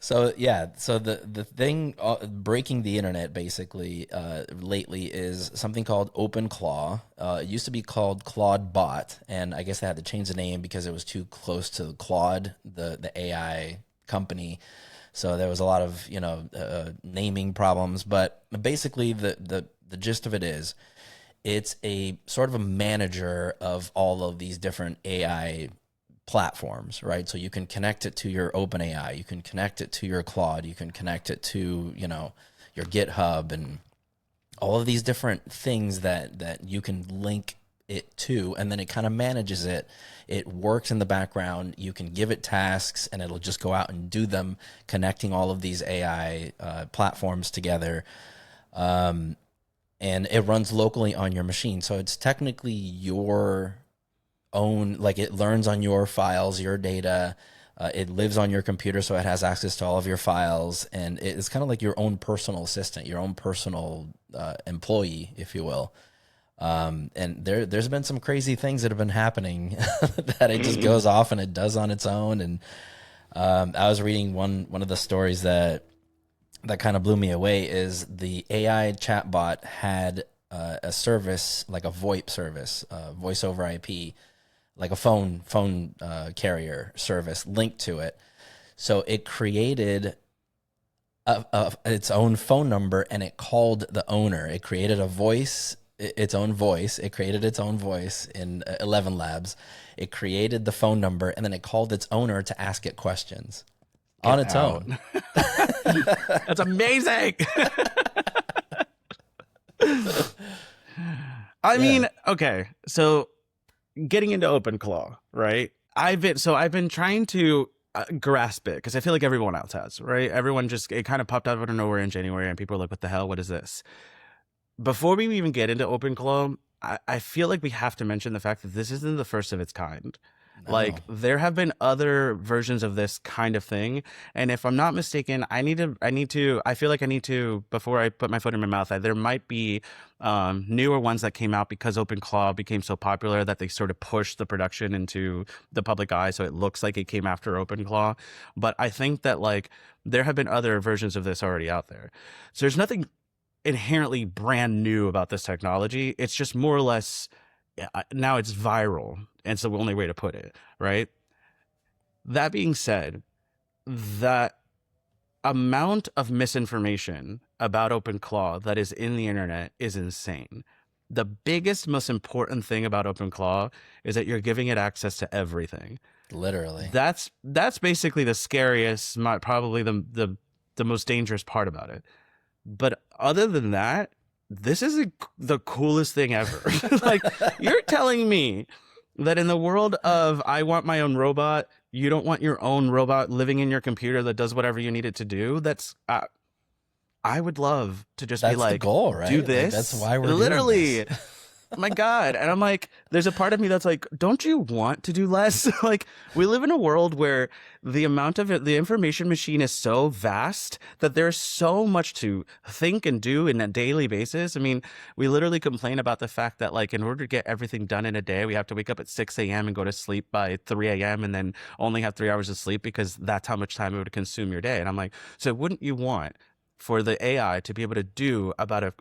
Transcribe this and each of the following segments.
So yeah, so the thing breaking the internet basically lately is something called OpenClaw. It used to be called Claude Bot, and I guess they had to change the name because it was too close to Claude, the AI company. So there was a lot of naming problems, but basically the gist of it is it's a sort of a manager of all of these different AI platforms, right? So you can connect it to your OpenAI, you can connect it to your Claude, you can connect it to, your GitHub and all of these different things that you can link it to, and then it kind of manages it. It works in the background. You can give it tasks and it'll just go out and do them, connecting all of these AI platforms together. And it runs locally on your machine. So it's technically your own, like it learns on your files, your data. It lives on your computer, so it has access to all of your files, and it's kind of like your own personal assistant, your own personal employee, if you will. And there's been some crazy things that have been happening that it just goes off and it does on its own. And I was reading one of the stories that kind of blew me away is the AI chatbot had a service like a VoIP service, voice over IP, like a phone carrier service linked to it. So it created its own phone number and it called the owner. It created its own voice. It created its own voice in 11 Labs. It created the phone number and then it called its owner to ask it questions on its own. That's amazing. I mean, okay, so getting into OpenClaw, right? I've been trying to grasp it because I feel like everyone else has, right? It kind of popped out of nowhere in January, and people are like, "What the hell? What is this?" Before we even get into OpenClaw, I feel like we have to mention the fact that this isn't the first of its kind. No. Like there have been other versions of this kind of thing, and if I'm not mistaken, I feel like I need to, before I put my foot in my mouth, there might be newer ones that came out because OpenClaw became so popular that they sort of pushed the production into the public eye, so it looks like it came after OpenClaw. But I think that like there have been other versions of this already out there, so there's nothing inherently brand new about this technology. It's just more or less now it's viral, and it's the only way to put it, right? That being said, that amount of misinformation about OpenClaw that is in the internet is insane. The biggest, most important thing about OpenClaw is that you're giving it access to everything. Literally. That's basically the scariest, probably the most dangerous part about it. But other than that, this is the coolest thing ever. Like, you're telling me that in the world of I want my own robot, you don't want your own robot living in your computer that does whatever you need it to do? That's I would love to just be like, the goal, right? Do this. Like, that's why we're literally doing this. My God. And I'm like, there's a part of me that's like, don't you want to do less? Like, we live in a world where the amount of the information machine is so vast that there's so much to think and do in a daily basis. I mean, we literally complain about the fact that, like, in order to get everything done in a day, we have to wake up at 6 a.m. and go to sleep by 3 a.m. and then only have 3 hours of sleep because that's how much time it would consume your day. And I'm like, so wouldn't you want for the AI to be able to do about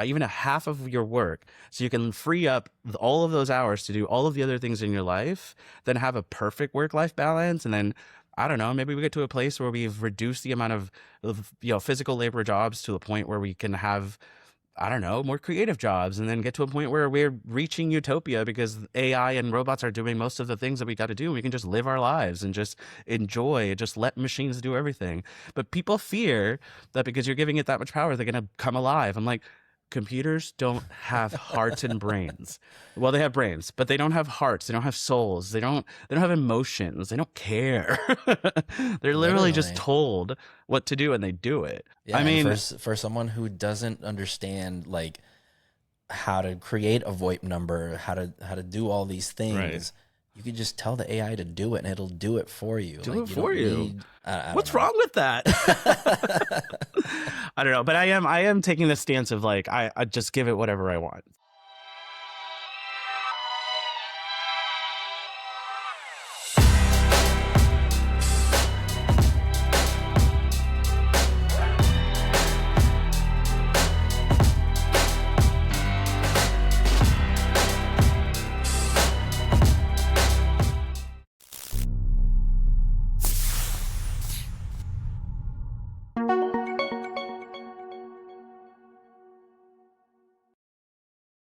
even a half of your work, so you can free up all of those hours to do all of the other things in your life, then have a perfect work-life balance? And then, I don't know, maybe we get to a place where we've reduced the amount of physical labor jobs to the point where we can have, I don't know, more creative jobs, and then get to a point where we're reaching utopia because AI and robots are doing most of the things that we got to do. We can just live our lives and just enjoy, just let machines do everything. But people fear that because you're giving it that much power, they're going to come alive. I'm like, computers don't have hearts and brains. Well, they have brains, but they don't have hearts. They don't have souls. They don't have emotions. They don't care. They're literally just told what to do and they do it. Yeah, I mean, for someone who doesn't understand like how to create a VoIP number, how to do all these things, right. You could just tell the AI to do it and it'll do it for you. What's wrong with that? I don't know, but I am taking the stance of like, I just give it whatever I want.